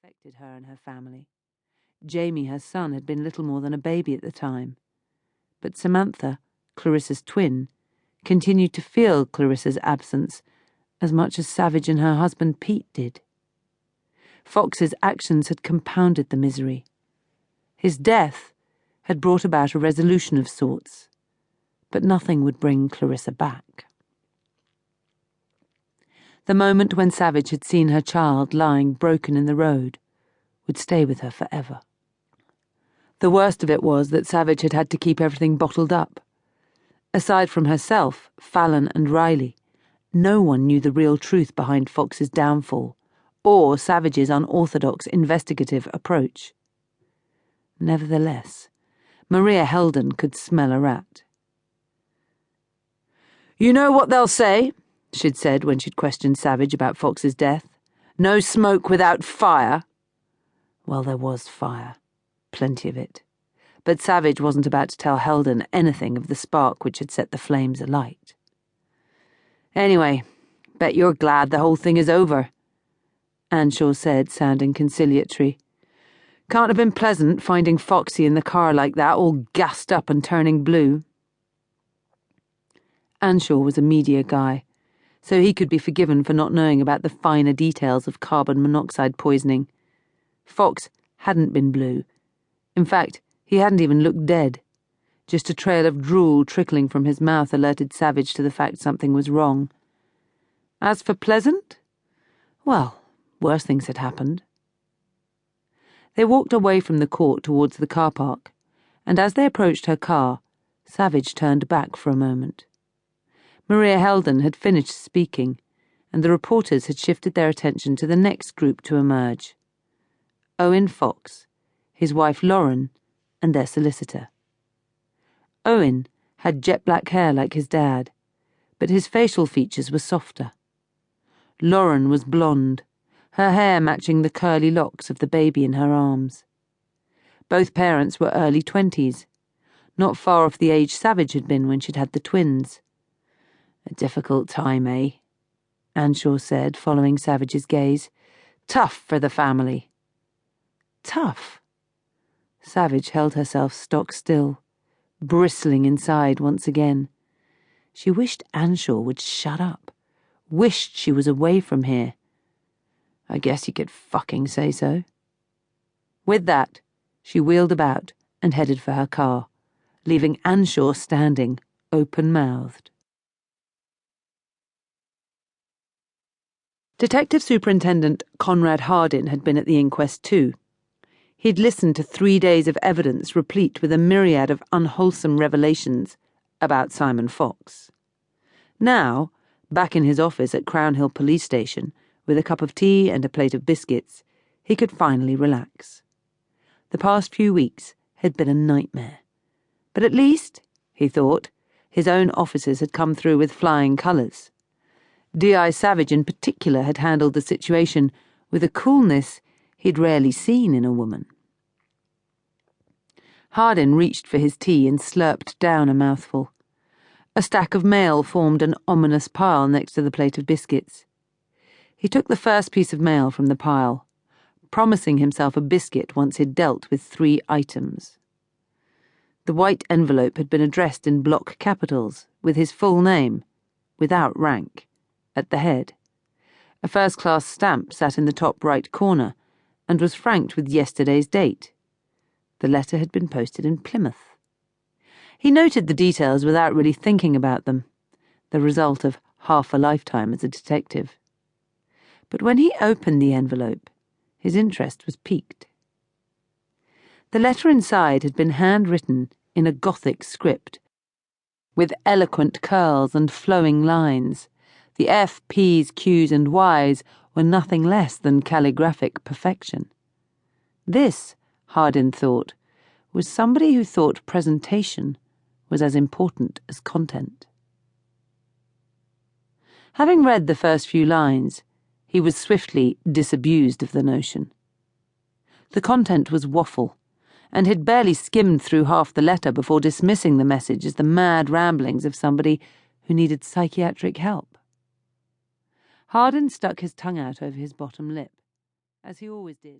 affected her and her family. Jamie, her son, had been little more than a baby at the time. But Samantha, Clarissa's twin, continued to feel Clarissa's absence as much as Savage and her husband Pete did. Fox's actions had compounded the misery. His death had brought about a resolution of sorts, but nothing would bring Clarissa back. The moment when Savage had seen her child lying broken in the road would stay with her forever. The worst of it was that Savage had had to keep everything bottled up. Aside from herself, Fallon and Riley, no one knew the real truth behind Fox's downfall or Savage's unorthodox investigative approach. Nevertheless, Maria Heldon could smell a rat. "You know what they'll say," she'd said when she'd questioned Savage about Fox's death. "No smoke without fire." Well, there was fire. Plenty of it. But Savage wasn't about to tell Heldon anything of the spark which had set the flames alight. "Anyway, bet you're glad the whole thing is over," Anshaw said, sounding conciliatory. "Can't have been pleasant finding Foxy in the car like that, all gassed up and turning blue." Anshaw was a media guy, so he could be forgiven for not knowing about the finer details of carbon monoxide poisoning. Fox hadn't been blue. In fact, he hadn't even looked dead. Just a trail of drool trickling from his mouth alerted Savage to the fact something was wrong. As for pleasant, well, worse things had happened. They walked away from the court towards the car park, and as they approached her car, Savage turned back for a moment. Maria Heldon had finished speaking, and the reporters had shifted their attention to the next group to emerge. Owen Fox, his wife Lauren, and their solicitor. Owen had jet-black hair like his dad, but his facial features were softer. Lauren was blonde, her hair matching the curly locks of the baby in her arms. Both parents were early 20s, not far off the age Savage had been when she'd had the twins. "A difficult time, eh?" Anshaw said, following Savage's gaze. "Tough for the family." Tough? Savage held herself stock still, bristling inside once again. She wished Anshaw would shut up, wished she was away from here. I guess you could fucking say so. With that, she wheeled about and headed for her car, leaving Anshaw standing, open-mouthed. Detective Superintendent Conrad Hardin had been at the inquest too. He'd listened to 3 days of evidence replete with a myriad of unwholesome revelations about Simon Fox. Now, back in his office at Crown Hill Police Station, with a cup of tea and a plate of biscuits, he could finally relax. The past few weeks had been a nightmare. But at least, he thought, his own officers had come through with flying colours. D.I. Savage in particular had handled the situation with a coolness he'd rarely seen in a woman. Hardin reached for his tea and slurped down a mouthful. A stack of mail formed an ominous pile next to the plate of biscuits. He took the first piece of mail from the pile, promising himself a biscuit once he'd dealt with 3 items. The white envelope had been addressed in block capitals, with his full name, without rank, at the head. A first-class stamp sat in the top right corner, and was franked with yesterday's date. The letter had been posted in Plymouth. He noted the details without really thinking about them, the result of half a lifetime as a detective. But when he opened the envelope, his interest was piqued. The letter inside had been handwritten in a Gothic script, with eloquent curls and flowing lines. The F, P's, Q's, and Y's were nothing less than calligraphic perfection. This, Hardin thought, was somebody who thought presentation was as important as content. Having read the first few lines, he was swiftly disabused of the notion. The content was waffle, and had barely skimmed through half the letter before dismissing the message as the mad ramblings of somebody who needed psychiatric help. Hardin stuck his tongue out over his bottom lip, as he always did.